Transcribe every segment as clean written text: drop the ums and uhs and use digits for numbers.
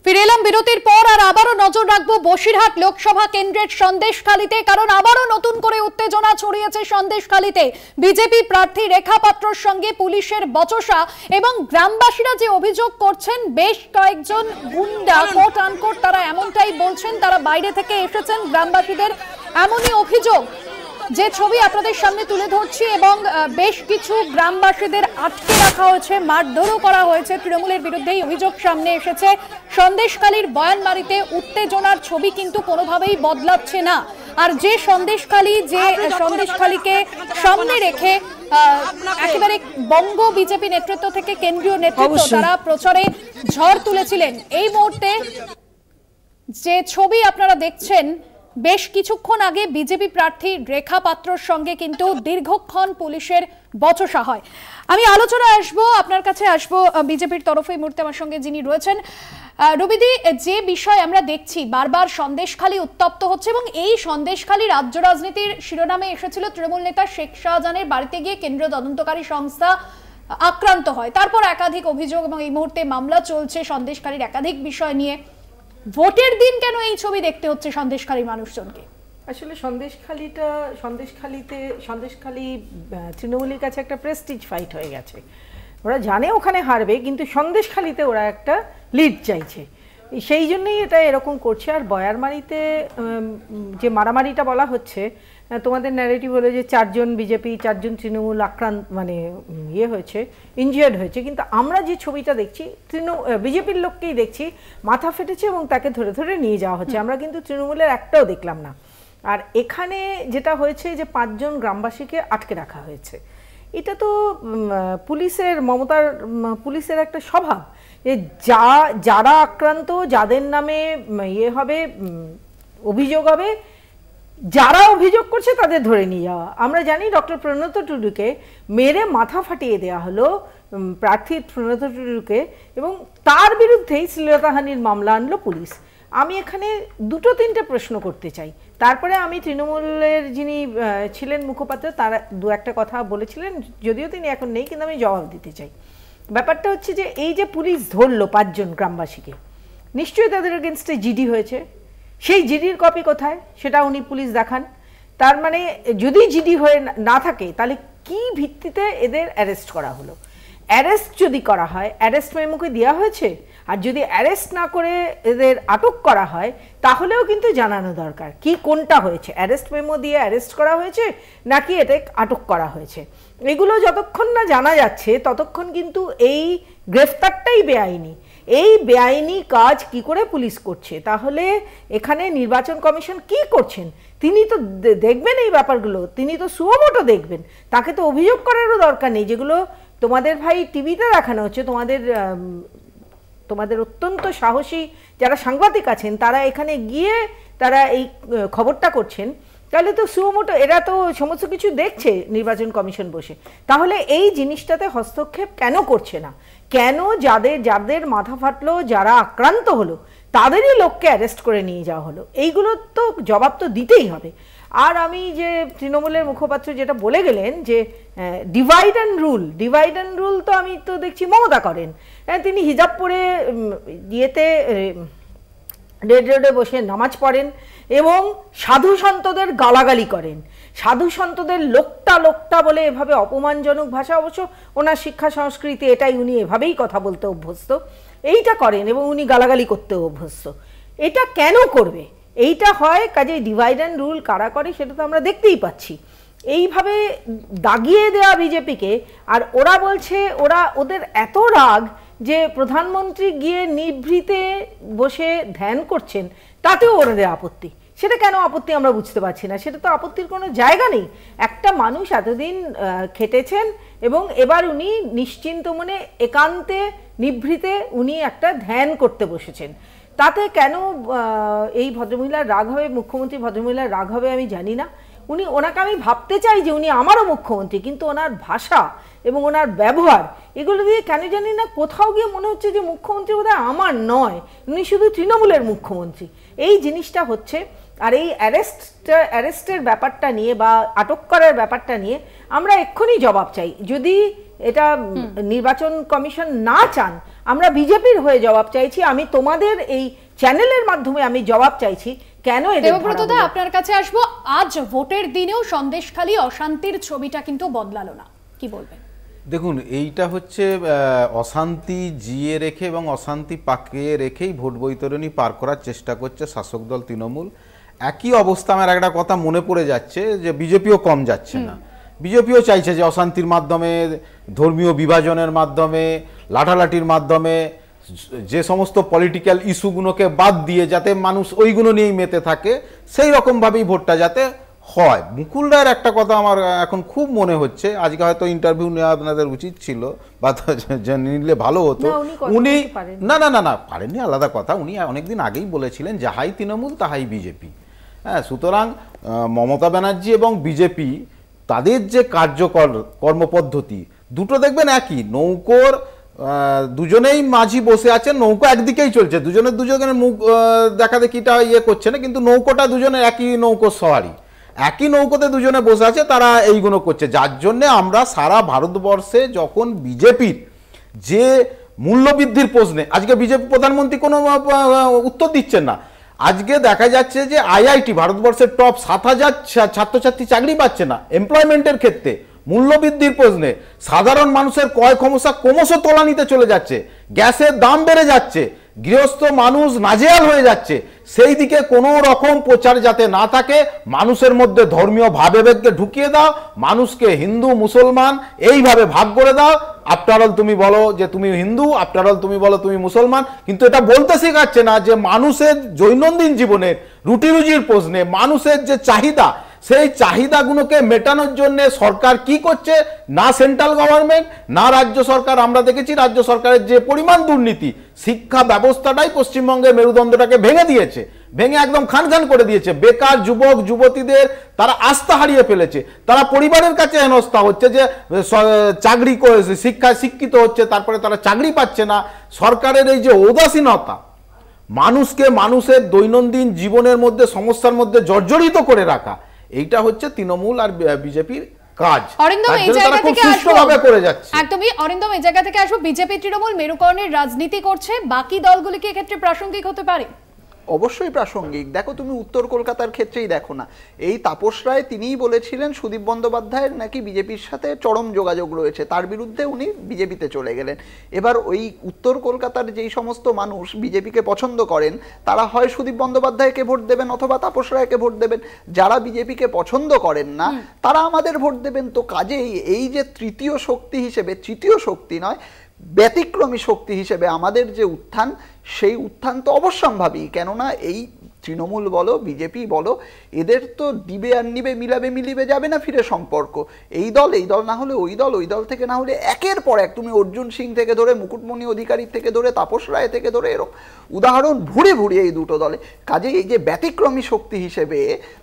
ফিরে এলাম বিরতির পর আর আবারও নজর রাখবো বসিরহাট লোকসভা কেন্দ্রের সন্দেশখালীতে, কারণ আবারও নতুন করে উত্তেজনা ছড়িয়েছে সন্দেশখালীতে। বিজেপি প্রার্থী রেখা পাত্রর সঙ্গে পুলিশের বচসা এবং গ্রামবাসীরা যে অভিযোগ করছেন বেশ কয়েকজন গুন্ডা কোট আনকোট তারা এমনটাই বলছেন, তারা বাইরে থেকে এসেছেন। গ্রামবাসীদের এমনই অভিযোগ, যে ছবি আপনাদের সামনে তুলে ধরছি, এবং বেশ কিছু গ্রামবাসীদের আটকে রাখা হয়েছে, মারধরও করা হয়েছে। তৃণমূলের বিরুদ্ধেই অভিযোগ সামনে এসেছে। সন্দেশখালীর বয়ানবাড়িতে উত্তেজনার ছবি কিন্তু কোনোভাবেই বদলাচ্ছে না। আর যে সন্দেশখালীকে সামনে রেখে একেবারে বঙ্গ বিজেপি নেতৃত্ব থেকে কেন্দ্রীয় নেতৃত্ব তারা প্রচারে ঝড় তুলেছিলেন, এই মুহূর্তে যে ছবি আপনারা দেখছেন, বেশ কিছুক্ষণ আগে বিজেপি প্রার্থী রেখা পাত্রর সঙ্গে কিন্তু দীর্ঘক্ষণ পুলিশের বচসা হয়। আমি আলোচনা আসবো, আপনার কাছে আসবো বিজেপির তরফে। এই মুহূর্তে আমার সঙ্গে যিনি রয়েছেন, রবিদি, যে বিষয় আমরা দেখছি বারবার সন্দেশখালী উত্তপ্ত হচ্ছে, এবং এই সন্দেশখালী রাজ্য রাজনীতির শিরোনামে এসেছিল তৃণমূল নেতা শেখ শাহজাহানের বাড়িতে গিয়ে কেন্দ্রীয় তদন্তকারী সংস্থা আক্রান্ত হয়, তারপর একাধিক অভিযোগ, এবং এই মুহূর্তে মামলা চলছে সন্দেশখালীর একাধিক বিষয় নিয়ে। ভোটের দিন কেন এই ছবি দেখতে হচ্ছে সন্দেশখালীর মানুষজনকে? আসলে সন্দেশখালী তৃণমূলের কাছে একটা প্রেস্টিজ ফাইট হয়ে গেছে। ওরা জানে ওখানে হারবে, কিন্তু সন্দেশখালীতে ওরা একটা লিড চাইছে, সেই জন্যই এটা এরকম করছে। আর বয়ারমারিতে যে মারামারিটা বলা হচ্ছে, তোমাদের ন্যারেটিভ হলো যে 4 জন বিজেপি 4 জন তৃণমূল আক্রান্ত হয়েছে, ইনজিয়ার্ড হয়েছে, কিন্তু আমরা যে ছবিটা দেখছি বিজেপির লোককেই দেখছি মাথা ফেটেছে এবং তাকে ধরে ধরে নিয়ে যাওয়া হচ্ছে। আমরা কিন্তু তৃণমূলের একটাও দেখলাম না। আর এখানে যেটা হয়েছে যে 5 জন গ্রামবাসীকে আটকে রাখা হয়েছে, এটা তো পুলিশের একটা স্বভাব যে যারা আক্রান্ত, যাদের নামে অভিযোগ হবে, যারা অভিযোগ করছে তাদের ধরে নিয়ে যাওয়া। আমরা জানি ডক্টর প্রণত টুডুকে মেরে মাথা ফাটিয়ে দেওয়া হলো, প্রার্থী প্রণত টুডুকে, এবং তার বিরুদ্ধেই শ্লীলতাহানির মামলা আনলো পুলিশ। আমি এখানে 2-3টে প্রশ্ন করতে চাই, তারপরে আমি তৃণমূলের যিনি ছিলেন মুখপাত্র তারা 2-একটা কথা বলেছিলেন, যদিও তিনি এখন নেই, কিন্তু আমি জবাব দিতে চাই। ব্যাপারটা হচ্ছে যে এই যে পুলিশ ধরলো 5 জন গ্রামবাসীকে, নিশ্চয়ই তাদের এগেনস্টে জিডি হয়েছে, সেই জিডির কপি কোথায় সেটা উনি পুলিশ দেখান। তার মানে যদি জিডি হয়ে না থাকে তাহলে কি ভিত্তিতে এদের অ্যারেস্ট করা হলো? অ্যারেস্ট যদি করা হয়, অ্যারেস্ট মেমোকে দেওয়া হয়েছে, আর যদি অ্যারেস্ট না করে এদের আটক করা হয় তাহলেও কিন্তু জানানো দরকার কি কোনটা হয়েছে, অ্যারেস্ট মেমো দিয়ে অ্যারেস্ট করা হয়েছে নাকি এটা আটক করা হয়েছে। এগুলো যতক্ষণ না জানা যাচ্ছে ততক্ষণ কিন্তু এই গ্রেফতারটাই বেআইনি। এই বেআইনি কাজ কি করে পুলিশ করছে? তাহলে এখানে নির্বাচন কমিশন কি করছেন? তিনি তো দেখবেন এই ব্যাপারগুলো, তিনি তো সুমোটো দেখবেন, তাকে তো অভিযোগ করারও দরকার নেই। যেগুলো তোমাদের ভাই টিভিতে দেখানো হচ্ছে, তোমাদের অত্যন্ত সাহসী যারা সাংবাদিক আছেন তারা এখানে গিয়ে তারা এই খবরটা করছেন, তাহলে তো সুমোটো এরা তো সমস্ত কিছু দেখছে নির্বাচন কমিশন বসে। তাহলে এই জিনিসটাতে হস্তক্ষেপ কেন করছে না? কেন যাদের মাথা ফাটলো, যারা আক্রান্ত হলো, তাদেরই লোককে অ্যারেস্ট করে নিয়ে যাওয়া হলো? এইগুলোর তো জবাব তো দিতেই হবে। আর আমি যে তৃণমূলের মুখপাত্র যেটা বলে গেলেন যে ডিভাইড অ্যান্ড রুল তো আমি তো দেখছি মমতা করেন। তিনি হিজাব পরে রেড রোডে বসে নামাজ পড়েন এবং সাধু সন্তদের গালাগালি করেন, সাধু সন্তদের লোকটা বলে এভাবে অপমানজনক ভাষা, অবশ্য ওনার শিক্ষা সংস্কৃতি এটাই, উনি এভাবেই কথা বলতে অভ্যস্ত, এইটা করেন এবং উনি গালাগালি করতে অভ্যস্ত। এটা কেন করবে? এইটা হয় কাজে ডিভাইড অ্যান্ড রুল কারা করে সেটা তো আমরা দেখতেই পাচ্ছি। এইভাবে দাগিয়ে দেওয়া বিজেপিকে, আর ওরা বলছে ওদের এত রাগ যে প্রধানমন্ত্রী গিয়ে নিভৃতে বসে ধ্যান করছেন তাতেও ওদের আপত্তি। সেটা কেন আপত্তি আমরা বুঝতে পারছি না, সেটা তো আপত্তির কোনো জায়গা নেই। একটা মানুষ এতদিন খেটেছেন এবং এবার উনি নিশ্চিন্ত মনে একান্তে নিভৃতে উনি একটা ধ্যান করতে বসেছেন, তাতে কেন এই ভদ্রমহিলার রাগ হবে, মুখ্যমন্ত্রী ভদ্রমহিলার রাগ হবে আমি জানি না। ওনাকে আমি ভাবতে চাই যে উনি আমারও মুখ্যমন্ত্রী, কিন্তু ওনার ভাষা এবং ওনার ব্যবহার এগুলো দিয়ে কেন জানি না কোথাও গিয়ে মনে হচ্ছে যে মুখ্যমন্ত্রী বোধহয় আমার নয়, উনি শুধু তৃণমূলের মুখ্যমন্ত্রী। এই জিনিসটা হচ্ছে। আর এই অ্যারেস্টের ব্যাপারটা নিয়ে বা আটক করার ব্যাপারটা নিয়ে আমরা এক্ষুনি জবাব চাই। যদি এটা নির্বাচন কমিশন না চান, আমরা বিজেপির হয়ে জবাব চাইছি। আমি তোমাদের এই চ্যানেলের মাধ্যমে আমি জবাব চাইছি কেন দেবব্রতদা আপনার কাছে আসবো। আজ ভোটের দিনেও সন্দেশখালী অশান্তির ছবিটা কিন্তু বদলালো না, কি বলবেন? দেখুন, এইটা হচ্ছে অশান্তি জিয়ে রেখে এবং অশান্তি পাকিয়ে রেখেই ভোট বৈতরণী পার করার চেষ্টা করছে শাসক দল তৃণমূল। একই অবস্থা আমার একটা কথা মনে পড়ে যাচ্ছে যে বিজেপিও কম যাচ্ছে না। বিজেপিও চাইছে যে অশান্তির মাধ্যমে, ধর্মীয় বিভাজনের মাধ্যমে, লাঠালাঠির মাধ্যমে যে সমস্ত পলিটিক্যাল ইস্যুগুলোকে বাদ দিয়ে যাতে মানুষ ওইগুলো নিয়েই মেতে থাকে, সেই রকমভাবেই ভোটটা যাতে হয়। মুকুল রায়ের একটা কথা আমার এখন খুব মনে হচ্ছে, আজকে হয়তো ইন্টারভিউ নেওয়া আপনাদের উচিত ছিল বা নিলে ভালো হতো। উনি না না না না পারেননি আলাদা কথা, উনি অনেকদিন আগেই বলেছিলেন যাহাই তৃণমূল তাহাই বিজেপি। হ্যাঁ, সুতরাং মমতা ব্যানার্জি এবং বিজেপি তাদের যে কর্মপদ্ধতি দুটো দেখবেন একই। নৌকোর দুজনেই মাঝি বসে আছেন, নৌকো একদিকেই চলছে, দুজনের মুখ দেখা দেখিটা ইয়ে করছে না, কিন্তু নৌকোটা দুজনের একই নৌকো সওয়ারি, একই নৌকোতে দুজনে বসে আছে, তারা এইগুলো করছে। যার জন্যে আমরা সারা ভারতবর্ষে যখন বিজেপির যে মূল্যবৃদ্ধির প্রশ্নে আজকে বিজেপি প্রধানমন্ত্রী কোনো উত্তর দিচ্ছেন না। আজকে দেখা যাচ্ছে যে আইআইটি ভারতবর্ষের টপ 7,000 ছাত্রছাত্রী চাকরি পাচ্ছে না এমপ্লয়মেন্টের ক্ষেত্রে। মূল্যবৃদ্ধির প্রশ্নে সাধারণ মানুষের ক্রয় ক্ষমতা ক্রমশ তলানিতে চলে যাচ্ছে, গ্যাসের দাম বেড়ে যাচ্ছে, গৃহস্থ মানুষ নাজেহাল হয়ে যাচ্ছে। সেই দিকে কোনো রকম প্রচার যাতে না থাকে, মানুষের মধ্যে ধর্মীয় ভাবাবেগকে ঢুকিয়ে দাও, মানুষকে হিন্দু মুসলমান এইভাবে ভাগ করে দাও। আফটার অল তুমি বলো যে তুমি হিন্দু, আফটার অল তুমি বলো তুমি মুসলমান, কিন্তু এটা বলতে শেখাচ্ছে না যে মানুষের দৈনন্দিন জীবনের রুটি রুজির প্রশ্নে মানুষের যে চাহিদা, সেই চাহিদাগুলোকে মেটানোর জন্য সরকার কি করছে, না সেন্ট্রাল গভর্নমেন্ট না রাজ্য সরকার। আমরা দেখেছি রাজ্য সরকারের যে পরিমাণ দুর্নীতি, শিক্ষা ব্যবস্থাটাই পশ্চিমবঙ্গের মেরুদণ্ডটাকে ভেঙে দিয়েছে, ভেঙে একদম খান খান করে দিয়েছে। বেকার যুবক যুবতীদের তারা আস্থা হারিয়ে ফেলেছে, তারা পরিবারের কাছে হেনস্থা হচ্ছে যে চাকরি শিক্ষায় শিক্ষিত হচ্ছে, তারপরে তারা চাকরি পাচ্ছে না। সরকারের এই যে উদাসীনতা, মানুষকে মানুষের দৈনন্দিন জীবনের মধ্যে সমস্যার মধ্যে জর্জরিত করে রাখা, এইটা হচ্ছে তৃণমূল আর বিজেপির কাজ। অরিন্দম, এই জায়গা থেকে একদমই অরিন্দম, এই জায়গা থেকে আসবো। বিজেপি তৃণমূল মেরুকরণের রাজনীতি করছে, বাকি দলগুলি কি এক্ষেত্রে প্রাসঙ্গিক হতে পারে? অবশ্যই প্রাসঙ্গিক। দেখো, তুমি উত্তর কলকাতার ক্ষেত্রেই দেখো না, এই তাপস রায় তিনিই বলেছিলেন সুদীপ বন্দ্যোপাধ্যায়ের নাকি বিজেপির সাথে চরম যোগাযোগ রয়েছে, তার বিরুদ্ধে উনি বিজেপিতে চলে গেলেন। এবার ওই উত্তর কলকাতার যেই সমস্ত মানুষ বিজেপিকে পছন্দ করেন, তারা হয় সুদীপ বন্দ্যোপাধ্যায়কে ভোট দেবেন অথবা তাপস রায়কে ভোট দেবেন। যারা বিজেপিকে পছন্দ করেন না তারা আমাদের ভোট দেবেন। তো কাজেই এই যে তৃতীয় শক্তি হিসেবে, তৃতীয় শক্তি নয়, ব্যতিক্রমী শক্তি হিসেবে আমাদের যে উত্থান, সেই উত্থান তো অবশ্যম্ভাবী। কেননা এই তৃণমূল বলো বিজেপি বলো, এদের তো দিবে আর নিবে, মিলাবে মিলিবে যাবে না ফিরে সম্পর্ক। এই দল না হলে ওই দল, ওই দল থেকে না হলে একের পর এক তুমি অর্জুন সিং থেকে ধরে মুকুটমণি অধিকারী থেকে ধরে তাপস রায় থেকে ধরে এরকম উদাহরণ ভুড়ে ভুড়ে এই দুটো দলে। কাজে এই যে ব্যতিক্রমী শক্তি হিসেবে,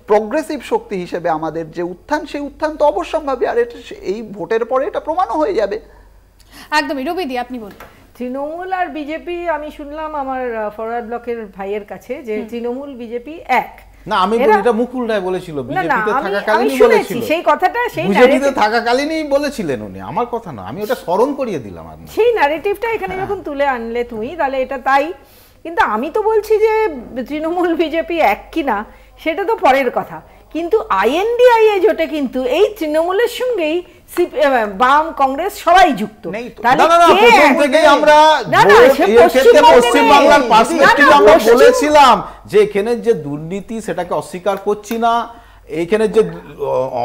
প্রগ্রেসিভ শক্তি হিসেবে আমাদের যে উত্থান, সেই উত্থান তো অবশ্যম্ভাবী। আর এটা এই ভোটের পরে এটা প্রমাণও হয়ে যাবে। একদমই। রবিদি, আপনি বলুন। তৃণমূল আর বিজেপি, আমি শুনলাম আমার ফরওয়ার্ড ব্লকের ভাইয়ের কাছে যে তৃণমূল বিজেপি এক। না, আমি বলি এটা মুকুল রায় বলেছিল, বিজেপিতে থাকাকালীনই বলেছিল সেই কথাটা, সেই বিজেপিতে থাকাকালীনই বলেছিলেন উনি, আমার কথা না, আমি ওটা স্মরণ করিয়ে দিলাম। আর সেই ন্যারেটিভটা এখানে যখন তুলে আনলে তুমি, তাহলে এটা তাই। কিন্তু আমি তো বলছি যে তৃণমূল বিজেপি এক কিনা সেটা তো পরের কথা, কিন্তু আইএনডিআইএ জোটে কিন্তু এই তৃণমূলের সঙ্গেই বাম কংগ্রেস সবাই যুক্ত। বলেছিলাম যে এখানে যে দুর্নীতি সেটাকে অস্বীকার করছি না, এইখানে যে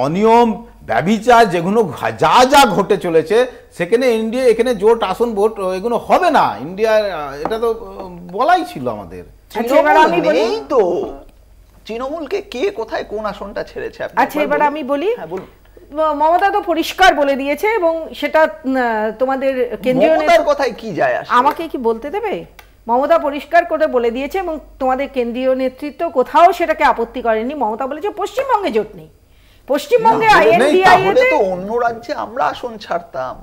অনিয়ম ব্যভিচার যেগুলো যা যা ঘটে চলেছে, সেখানে ইন্ডিয়া এখানে জোট আসন ভোট এগুলো হবে না ইন্ডিয়ার, এটা তো বলাই ছিল আমাদের। তো তৃণমূলকে কে কোথায় কোন আসনটা ছেড়েছে? আচ্ছা, এবার আমি বলি। মমতা তো পরিষ্কার বলে দিয়েছে, এবং সেটা তোমাদের কেন্দ্রীয় নেতার কথায় কি যায় আসে, আমাকে কি বলতে দেবে? মমতা পরিষ্কার করে বলে দিয়েছে, এবং তোমাদের কেন্দ্রীয় নেতৃত্ব কোথাও সেটাকে আপত্তি করেনি। মমতা বলেছে পশ্চিমবঙ্গে জোট নেই, পশ্চিমবঙ্গে আইএনডিআইএ তে অন্য রাজ্যে আমরা আসন ছাড়তাম।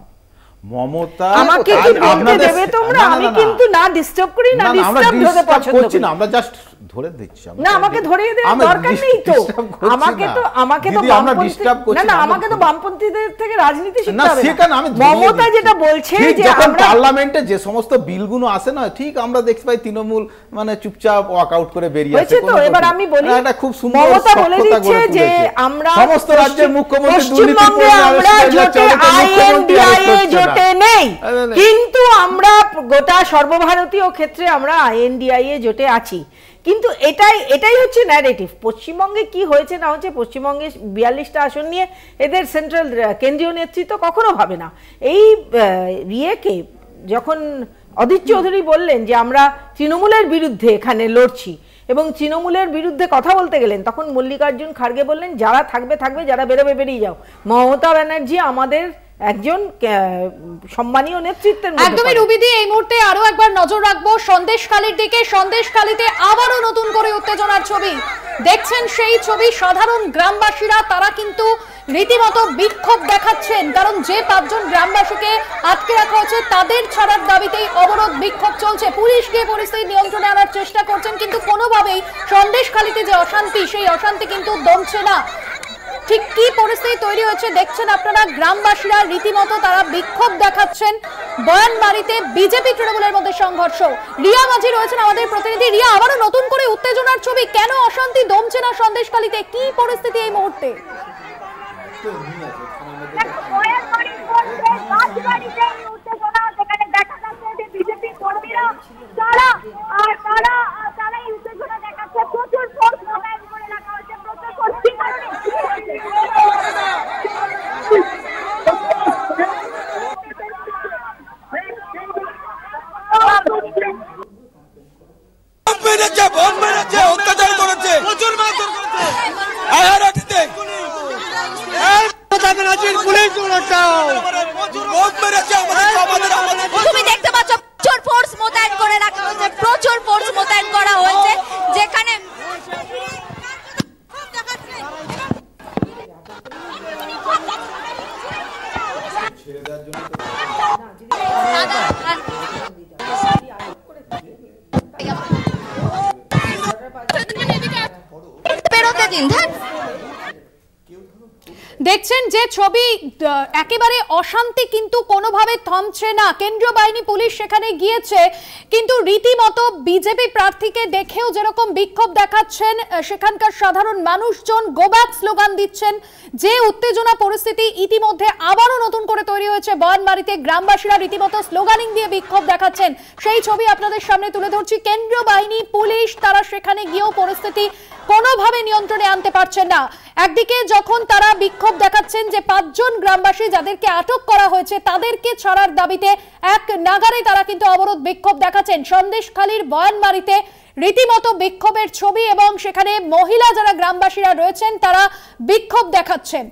মমতা আমাকে কি বলতে দেবে তোমরা? আমি কিন্তু না ডিস্টার্ব করি, না ডিস্টার্ব হতে পছন্দ করি না, আমরা জাস্ট ধরে দিচ্ছি না, আমাকে ধরিয়ে দেওয়ার দরকার নেই তো। আমাকে তো বামপন্থীদের থেকে রাজনীতি শিখতে হবে না। মমতা যেটা বলছে যে আমরা পার্লামেন্টে যে সমস্ত বিলগুলো আসে না, ঠিক আমরা দেখতে পাই তৃণমূল মানে চুপচাপ ওয়াক আউট করে বেরিয়ে আসে। তো এবার আমি বলি, এটা খুব সুন্দর মমতা বলে দিচ্ছে যে আমরা সমস্ত রাজ্যের মুখ্যমন্ত্রী পশ্চিমবঙ্গে আমরা জোটে আইএনডিআইএ জোটে নেই, কিন্তু আমরা গোটা সর্বভারতীয় ক্ষেত্রে আমরা আইএনডিআইএ জোটে আছি। কিন্তু এটাই হচ্ছে ন্যারেটিভ। পশ্চিমবঙ্গে কি হয়েছে না হচ্ছে, পশ্চিমবঙ্গে 42টা আসন নিয়ে এদের সেন্ট্রাল কেন্দ্রীয় নেতৃত্ব কখনো ভাবে না। এই রিয়েকে যখন অধীর চৌধুরী বললেন যে আমরা তৃণমূলের বিরুদ্ধে এখানে লড়ছি এবং তৃণমূলের বিরুদ্ধে কথা বলতে গেলেন, তখন মল্লিকার্জুন খার্গে বললেন যারা থাকবে থাকবে, যারা বেরোবে বেরিয়ে যাও। মমতা ব্যানার্জি আমাদের একজন সম্মানীয় নেতৃত্বের মধ্যে। একদমই রুবিদি, এই মুহূর্তে আরো একবার নজর রাখবো সন্দেশখালীর দিকে। সন্দেশখালীতে আবারও নতুন করে উত্তেজনার ছবি দেখছেন, সেই ছবি সাধারণ গ্রামবাসীরা তারা কিন্তু রীতিমতো বিক্ষোভ দেখাচ্ছেন, কারণ যে 5 জন গ্রামবাসীকে আটকে রাখা হয়েছে তাদের ছাড়ার দাবিতেই অবরোধ বিক্ষোভ চলছে। পুলিশ গিয়ে পরিস্থিতি নিয়ন্ত্রণে আনার চেষ্টা করছেন, কিন্তু কোনোভাবেই সন্দেশখালীতে যে অশান্তি, সেই অশান্তি কিন্তু দমছে না। ঠিক কি পরিস্থিতি তৈরি হয়েছে দেখছেন আপনারা, গ্রামবাসীরা রীতিমতো তারা বিক্ষোভ দেখাচ্ছেন। বয়ানবাড়িতে বিজেপি তৃণমূলের মধ্যে সংঘর্ষ। রিয়া মাঝি রয়েছেন আমাদের প্রতিনিধি। রিয়া, আবারও নতুন করে উত্তেজনার ছবি, কেন অশান্তি দমছে না সন্দেশখালীতে, কি পরিস্থিতি এই মুহূর্তে? তুমি দেখতে পাচ্ছ প্রচুর ফোর্স মোতায়েন করে রাখা হয়েছে, প্রচুর ফোর্স মোতায়েন করা হয়েছে, যেখানে দেখছেন যে ছবি, একেবারে অশান্তি কিন্তু কোনোভাবে থমছে না। কেন্দ্রীয় বাহিনী পুলিশ সেখানে গিয়েছে, কিন্তু রীতিমতো বিজেপি প্রার্থীকে দেখেও যেরকম বিক্ষোভ দেখাচ্ছেন সেখানকার সাধারণ মানুষজন, গো ব্যাক স্লোগান দিচ্ছেন। যে উত্তেজনা পরিস্থিতি ইতিমধ্যে আবারও নতুন করে তৈরি হয়েছে বয়ানবাড়িতে, গ্রামবাসীরা রীতিমতো স্লোগানিং দিয়ে বিক্ষোভ দেখাচ্ছেন, সেই ছবি আপনাদের সামনে তুলে ধরছি। কেন্দ্রীয় বাহিনী পুলিশ তারা সেখানে গিয়েও পরিস্থিতি কোনোভাবে নিয়ন্ত্রণে আনতে পারছেন না। একদিকে যখন তারা বিক্ষোভ দেখাচ্ছেন যে 5 জন গ্রামবাসী যাদেরকে আটক করা হয়েছে তাদেরকে ছাড়ার দাবিতে এক নাগারে তারা কিন্তু অবরোধ বিক্ষোভ দেখাচ্ছেন। সন্দেশখালীর বয়ানবাড়িতে রীতিমতো বিক্ষোভের ছবি এবং সেখানে মহিলা যারা গ্রামবাসীরা রয়েছেন তারা বিক্ষোভ দেখাচ্ছেন।